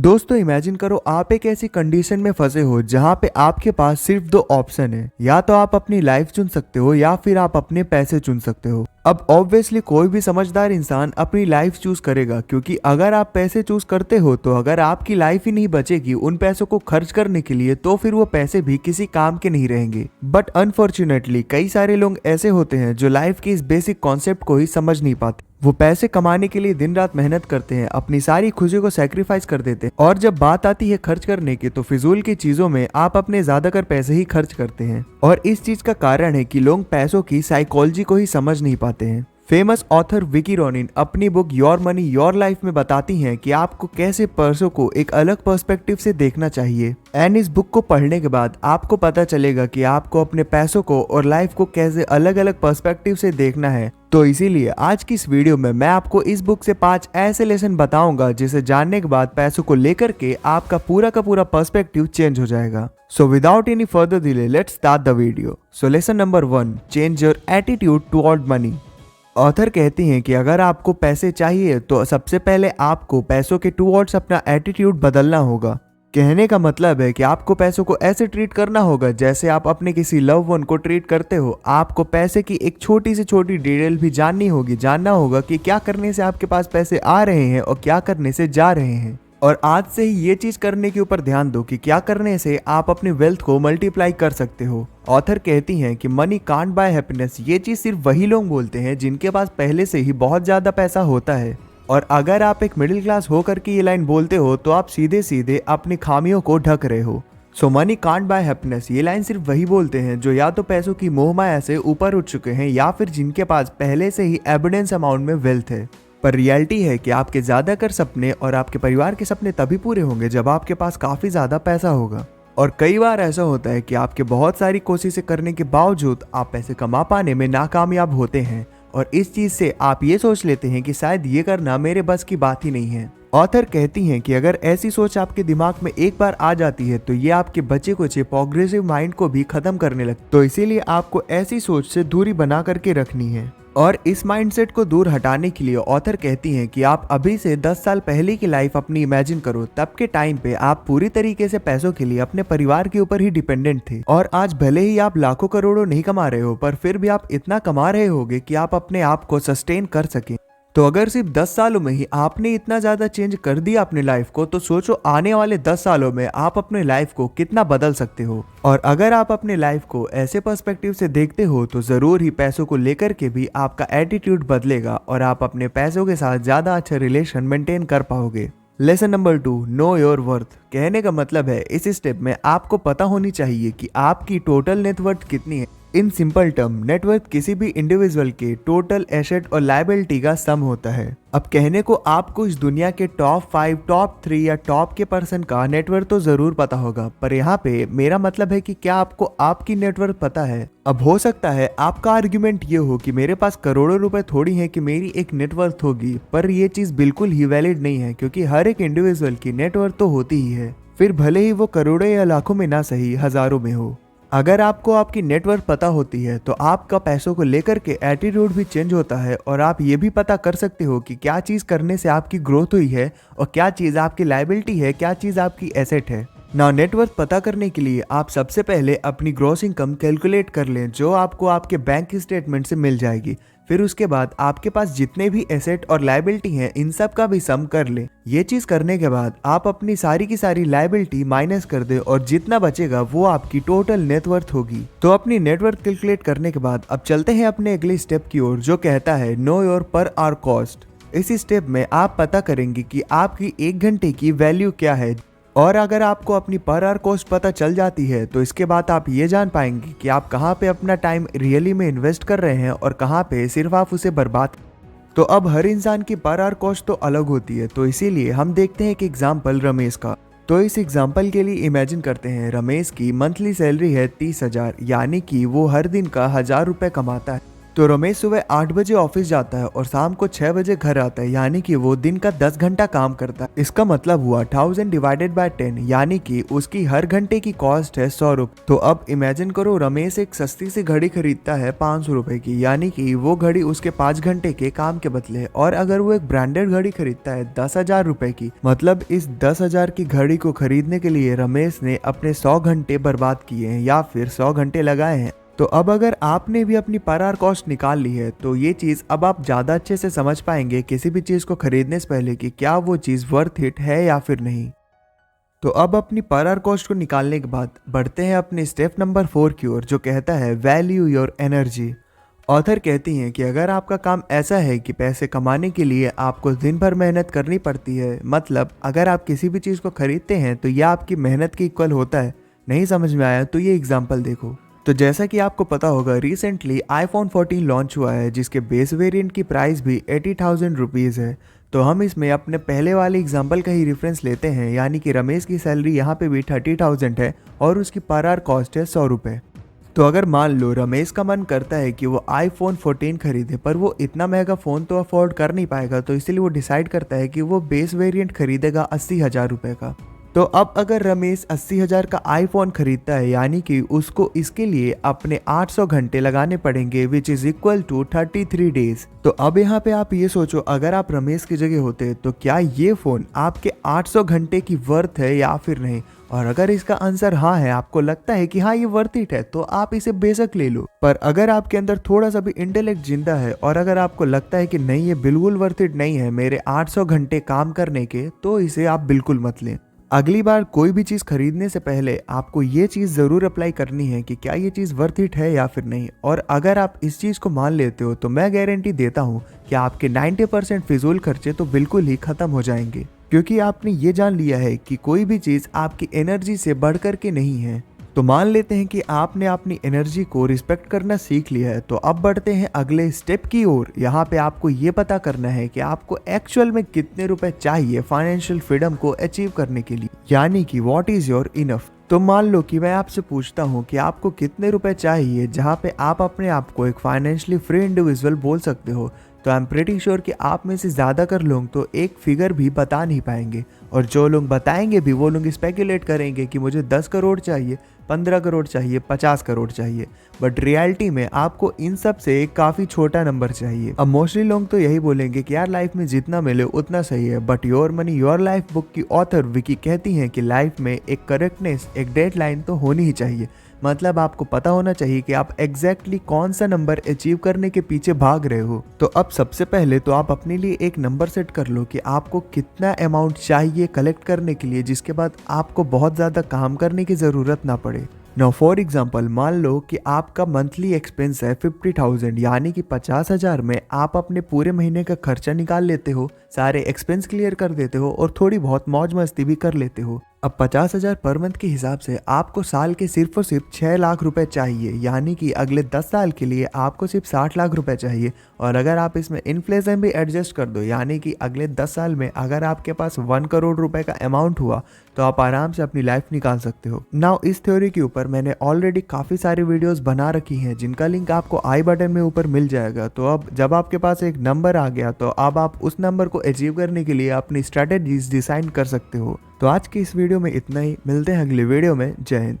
दोस्तों इमेजिन करो आप एक ऐसी कंडीशन में फंसे हो जहां पे आपके पास सिर्फ दो ऑप्शन है, या तो आप अपनी लाइफ चुन सकते हो या फिर आप अपने पैसे चुन सकते हो। अब ऑब्वियसली कोई भी समझदार इंसान अपनी लाइफ चूज करेगा, क्योंकि अगर आप पैसे चूज करते हो तो अगर आपकी लाइफ ही नहीं बचेगी उन पैसों को खर्च करने के लिए, तो फिर वो पैसे भी किसी काम के नहीं रहेंगे। बट अनफॉर्चुनेटली कई सारे लोग ऐसे होते हैं जो लाइफ के इस बेसिक कॉन्सेप्ट को ही समझ नहीं पाते। वो पैसे कमाने के लिए दिन रात मेहनत करते हैं, अपनी सारी खुशी को सैक्रिफाइस कर देते हैं, और जब बात आती है खर्च करने की तो फिजूल की चीजों में आप अपने ज्यादातर पैसे ही खर्च करते हैं। और इस चीज का कारण है कि लोग पैसों की साइकोलॉजी को ही समझ नहीं पाते हैं। फेमस ऑथर विकी रोनिन अपनी book your money your life में बताती हैं कि आपको कैसे पैसों को एक अलग पर्सपेक्टिव से देखना चाहिए। एंड इस बुक को पढ़ने के बाद आपको पता चलेगा कि आपको अपने पैसों को और लाइफ को कैसे अलग अलग पर्सपेक्टिव से देखना है। तो इसीलिए आज की इस वीडियो में मैं आपको इस बुक से 5 ऐसे लेसन बताऊंगा जिसे जानने के बाद पैसों को लेकर के आपका पूरा का पूरा पर्सपेक्टिव चेंज हो जाएगा। So without any further delay let's start the video. So lesson number 1, change your attitude toward money. Author कहती हैं कि अगर आपको पैसे चाहिए तो सबसे पहले आपको पैसों के टुवर्ड्स अपना एटीट्यूड बदलना होगा। कहने का मतलब है कि आपको पैसों को ऐसे ट्रीट करना होगा जैसे आप अपने किसी लव वन को ट्रीट करते हो। आपको पैसे की एक छोटी से छोटी डिटेल भी जानना होगा कि क्या करने से आपके पास पैसे आ रहे हैं और क्या करने से जा रहे हैं। और आज से ही ये चीज करने के ऊपर ध्यान दो कि क्या करने से आप अपने वेल्थ को मल्टीप्लाई कर सकते हो। ऑथर कहती हैं कि मनी कांट बाय हैप्पीनेस। ये चीज सिर्फ वही लोग बोलते हैं जिनके पास पहले से ही बहुत ज्यादा पैसा होता है। और अगर आप एक मिडिल क्लास होकर के ये लाइन बोलते हो तो आप सीधे सीधे अपनी खामियों को ढक रहे हो। सो मनी कांट बाय हैप्पीनेस ये लाइन सिर्फ वही बोलते हैं जो या तो पैसों की मोहमाया से ऊपर उठ चुके हैं या फिर जिनके पास पहले से ही एविडेंस अमाउंट में वेल्थ है। पर रियलिटी है कि आपके ज्यादातर सपने और आपके परिवार के सपने तभी पूरे होंगे जब आपके पास काफी ज्यादा पैसा होगा। और कई बार ऐसा होता है कि आपके बहुत सारी कोशिशें करने के बावजूद आप पैसे कमा पाने में नाकामयाब होते हैं, और इस चीज से आप ये सोच लेते हैं कि शायद ये करना मेरे बस की बात ही नहीं है। ऑथर कहती हैं कि अगर ऐसी सोच आपके दिमाग में एक बार आ जाती है तो ये आपके बचे कुचे प्रोग्रेसिव माइंड को भी खत्म करने लगता है। तो इसीलिए आपको ऐसी सोच से दूरी बना करके रखनी है। और इस माइंडसेट को दूर हटाने के लिए ऑथर कहती हैं कि आप अभी से 10 साल पहले की लाइफ अपनी इमेजिन करो। तब के टाइम पे आप पूरी तरीके से पैसों के लिए अपने परिवार के ऊपर ही डिपेंडेंट थे, और आज भले ही आप लाखों करोड़ों नहीं कमा रहे हो पर फिर भी आप इतना कमा रहे होगे कि आप अपने आप को सस्टेन कर सके। तो अगर सिर्फ 10 सालों में ही आपने इतना ज्यादा चेंज कर दिया अपने लाइफ को, तो सोचो आने वाले 10 सालों में आप अपने लाइफ को कितना बदल सकते हो। और अगर आप अपने लाइफ को ऐसे पर्सपेक्टिव से देखते हो तो जरूर ही पैसों को लेकर के भी आपका एटीट्यूड बदलेगा और आप अपने पैसों के साथ ज्यादा अच्छा रिलेशन मेंटेन कर पाओगे। Lesson number 2, know your worth. कहने का मतलब है इस स्टेप में आपको पता होनी चाहिए कि आपकी टोटल नेटवर्थ कितनी है। इन सिंपल टर्म, नेटवर्थ किसी भी इंडिविजुअल के टोटल एसेट और लायबिलिटी का सम होता है। अब कहने को आपको इस दुनिया के टॉप 5, टॉप 3 या टॉप के पर्सन का नेटवर्थ तो जरूर पता होगा, पर यहाँ पे मेरा मतलब है कि क्या आपको आपकी नेटवर्थ पता है। अब हो सकता है आपका आर्ग्यूमेंट ये हो कि मेरे पास करोड़ों रुपए थोड़ी है कि मेरी एक नेटवर्थ होगी, पर ये चीज बिल्कुल ही वैलिड नहीं है, क्योंकि हर एक इंडिविजुअल की नेटवर्थ तो होती ही है, फिर भले ही वो करोड़ों या लाखों में ना सही हजारों में हो। अगर आपको आपकी नेटवर्थ पता होती है तो आपका पैसों को लेकर के एटीट्यूड भी चेंज होता है, और आप ये भी पता कर सकते हो कि क्या चीज़ करने से आपकी ग्रोथ हुई है और क्या चीज़ आपकी लायबिलिटी है, क्या चीज़ आपकी एसेट है। ना नेटवर्थ पता करने के लिए आप सबसे पहले अपनी ग्रॉस इनकम कैलकुलेट कर लें, जो आपको आपके बैंक स्टेटमेंट से मिल जाएगी। फिर उसके बाद आपके पास जितने भी एसेट और लायबिलिटी हैं इन सब का भी सम कर ले। ये चीज करने के बाद आप अपनी सारी की सारी लायबिलिटी माइनस कर दे और जितना बचेगा वो आपकी टोटल नेटवर्थ होगी। तो अपनी नेटवर्थ कैलकुलेट करने के बाद अब चलते हैं अपने अगले स्टेप की ओर, जो कहता है know your per hour cost. इस स्टेप में आप पता करेंगे कि आपकी 1 घंटे की वैल्यू क्या है, और अगर आपको अपनी पर आवर कॉस्ट पता चल जाती है तो इसके बाद आप ये जान पाएंगे कि आप कहाँ पे अपना टाइम रियली में इन्वेस्ट कर रहे हैं और कहाँ पे सिर्फ आप उसे बर्बाद। तो अब हर इंसान की पर आवर कॉस्ट तो अलग होती है, तो इसीलिए हम देखते हैं कि एग्जाम्पल रमेश का। तो इस एग्जाम्पल के लिए इमेजिन करते हैं रमेश की मंथली सैलरी है 30,000, यानी कि वो हर दिन का 1,000 रुपये कमाता है। तो रमेश सुबह 8 बजे ऑफिस जाता है और शाम को 6 बजे घर आता है, यानी कि वो दिन का 10 घंटा काम करता है। इसका मतलब हुआ 1000 डिवाइडेड बाय 10, यानी कि उसकी हर घंटे की कॉस्ट है 100 रुपये। तो अब इमेजिन करो, रमेश एक सस्ती सी घड़ी खरीदता है 500 रुपए की, यानी कि वो घड़ी उसके 5 घंटे के काम के बदले है। और अगर वो एक ब्रांडेड घड़ी खरीदता है 10,000 रुपए की, मतलब इस 10,000 की घड़ी को खरीदने के लिए रमेश ने अपने 100 घंटे बर्बाद किए हैं या फिर 100 घंटे लगाए हैं। तो अब अगर आपने भी अपनी पर आवर कॉस्ट निकाल ली है, तो ये चीज़ अब आप ज़्यादा अच्छे से समझ पाएंगे किसी भी चीज़ को खरीदने से पहले कि क्या वो चीज़ वर्थ इट है या फिर नहीं। तो अब अपनी पर आवर कॉस्ट को निकालने के बाद बढ़ते हैं अपने स्टेप नंबर 4 की ओर, जो कहता है वैल्यू योर एनर्जी। ऑथर कहती हैं कि अगर आपका काम ऐसा है कि पैसे कमाने के लिए आपको दिन भर मेहनत करनी पड़ती है, मतलब अगर आप किसी भी चीज़ को खरीदते हैं तो यह आपकी मेहनत के इक्वल होता है। नहीं समझ में आया तो ये एग्जाम्पल देखो। तो जैसा कि आपको पता होगा, रिसेंटली आईफोन 14 लॉन्च हुआ है, जिसके बेस वेरिएंट की प्राइस भी 80,000 रुपीज़ है। तो हम इसमें अपने पहले वाले एग्जाम्पल का ही रेफरेंस लेते हैं, यानी कि रमेश की सैलरी यहाँ पे भी 30,000 है और उसकी पर आवर कॉस्ट है 100 रुपये। तो अगर मान लो रमेश का मन करता है कि वो आईफोन 14 खरीदे, पर वो इतना महंगा फ़ोन तो अफोर्ड कर नहीं पाएगा, तो इसलिए वो डिसाइड करता है कि वो बेस वेरिएंट खरीदेगा 80,000 रुपये का। तो अब अगर रमेश 80,000 का आईफोन खरीदता है, यानी कि उसको इसके लिए अपने 800 घंटे लगाने पड़ेंगे, which is equal to 33 days. तो अब यहाँ पे आप ये सोचो, अगर आप रमेश की जगह होते तो क्या ये फ़ोन आपके 800 घंटे की वर्थ है या फिर नहीं। और अगर इसका आंसर हाँ है, आपको लगता है कि हाँ ये वर्थ इट है, तो आप इसे बेशक ले लो। पर अगर आपके अंदर थोड़ा सा भी इंटेलेक्ट जिंदा है और अगर आपको लगता है कि नहीं ये बिल्कुल वर्थ इट नहीं है मेरे 800 घंटे काम करने के, तो इसे आप बिल्कुल मत लें। अगली बार कोई भी चीज़ खरीदने से पहले आपको ये चीज़ ज़रूर अप्लाई करनी है कि क्या ये चीज़ वर्थ इट है या फिर नहीं। और अगर आप इस चीज़ को मान लेते हो तो मैं गारंटी देता हूँ कि आपके 90% फिजूल खर्चे तो बिल्कुल ही ख़त्म हो जाएंगे, क्योंकि आपने ये जान लिया है कि कोई भी चीज़ आपकी एनर्जी से बढ़ कर के नहीं है। तो मान लेते हैं कि आपने अपनी एनर्जी को रिस्पेक्ट करना सीख लिया है, तो अब बढ़ते हैं अगले स्टेप की ओर। यहाँ पे आपको ये पता करना है कि आपको एक्चुअल में कितने रुपए चाहिए फाइनेंशियल फ्रीडम को अचीव करने के लिए, यानी कि व्हाट इज योर इनफ। तो मान लो कि मैं आपसे पूछता हूँ कि आपको कितने रुपए चाहिए जहाँ पे आप अपने आप को एक फाइनेंशियली फ्री इंडिविजुअल बोल सकते हो, तो आई एम प्रेटी श्योर कि आप में से ज़्यादातर लोग तो एक फिगर भी बता नहीं पाएंगे। और जो लोग बताएंगे भी, वो लोग स्पेकुलेट करेंगे कि मुझे 10 करोड़ चाहिए, 15 करोड़ चाहिए, 50 करोड़ चाहिए। बट रियलिटी में आपको इन सब से एक काफ़ी छोटा नंबर चाहिए। अब मोस्टली लोग तो यही बोलेंगे कि यार लाइफ में जितना मिले उतना सही है। But your money your life book की ऑथर विकी कहती हैं कि लाइफ में एक करेक्टनेस, एक डेडलाइन तो होनी ही चाहिए। मतलब आपको पता होना चाहिए कि आप एग्जैक्टली कौन सा नंबर अचीव करने के पीछे भाग रहे हो। तो अब सबसे पहले तो आप अपने लिए एक नंबर सेट कर लो कि आपको कितना अमाउंट चाहिए कलेक्ट करने के लिए, जिसके बाद आपको बहुत ज़्यादा काम करने की ज़रूरत ना पड़े। नाउ फॉर एग्जाम्पल, मान लो कि आपका मंथली एक्सपेंस है 50,000, यानी कि 50,000 में आप अपने पूरे महीने का खर्चा निकाल लेते हो, सारे एक्सपेंस क्लियर कर देते हो और थोड़ी बहुत मौज मस्ती भी कर लेते हो। अब 50,000 पर मंथ के हिसाब से आपको साल के सिर्फ और सिर्फ 6 लाख रुपए चाहिए, यानी कि अगले 10 साल के लिए आपको सिर्फ 60 लाख रुपए चाहिए। और अगर आप इसमें इन्फ्लेशन भी एडजस्ट कर दो, यानी कि अगले 10 साल में अगर आपके पास 1 करोड़ रुपए का अमाउंट हुआ, तो आप आराम से अपनी लाइफ निकाल सकते हो। नाउ इस थ्योरी के ऊपर मैंने ऑलरेडी काफ़ी सारी वीडियोस बना रखी हैं, जिनका लिंक आपको आई बटन में ऊपर मिल जाएगा। तो अब जब आपके पास एक नंबर आ गया, तो अब आप उस नंबर को अचीव करने के लिए अपनी स्ट्रैटेजीज डिजाइन कर सकते हो। तो आज की इस वीडियो में इतना ही, मिलते हैं अगले वीडियो में। जय हिंद।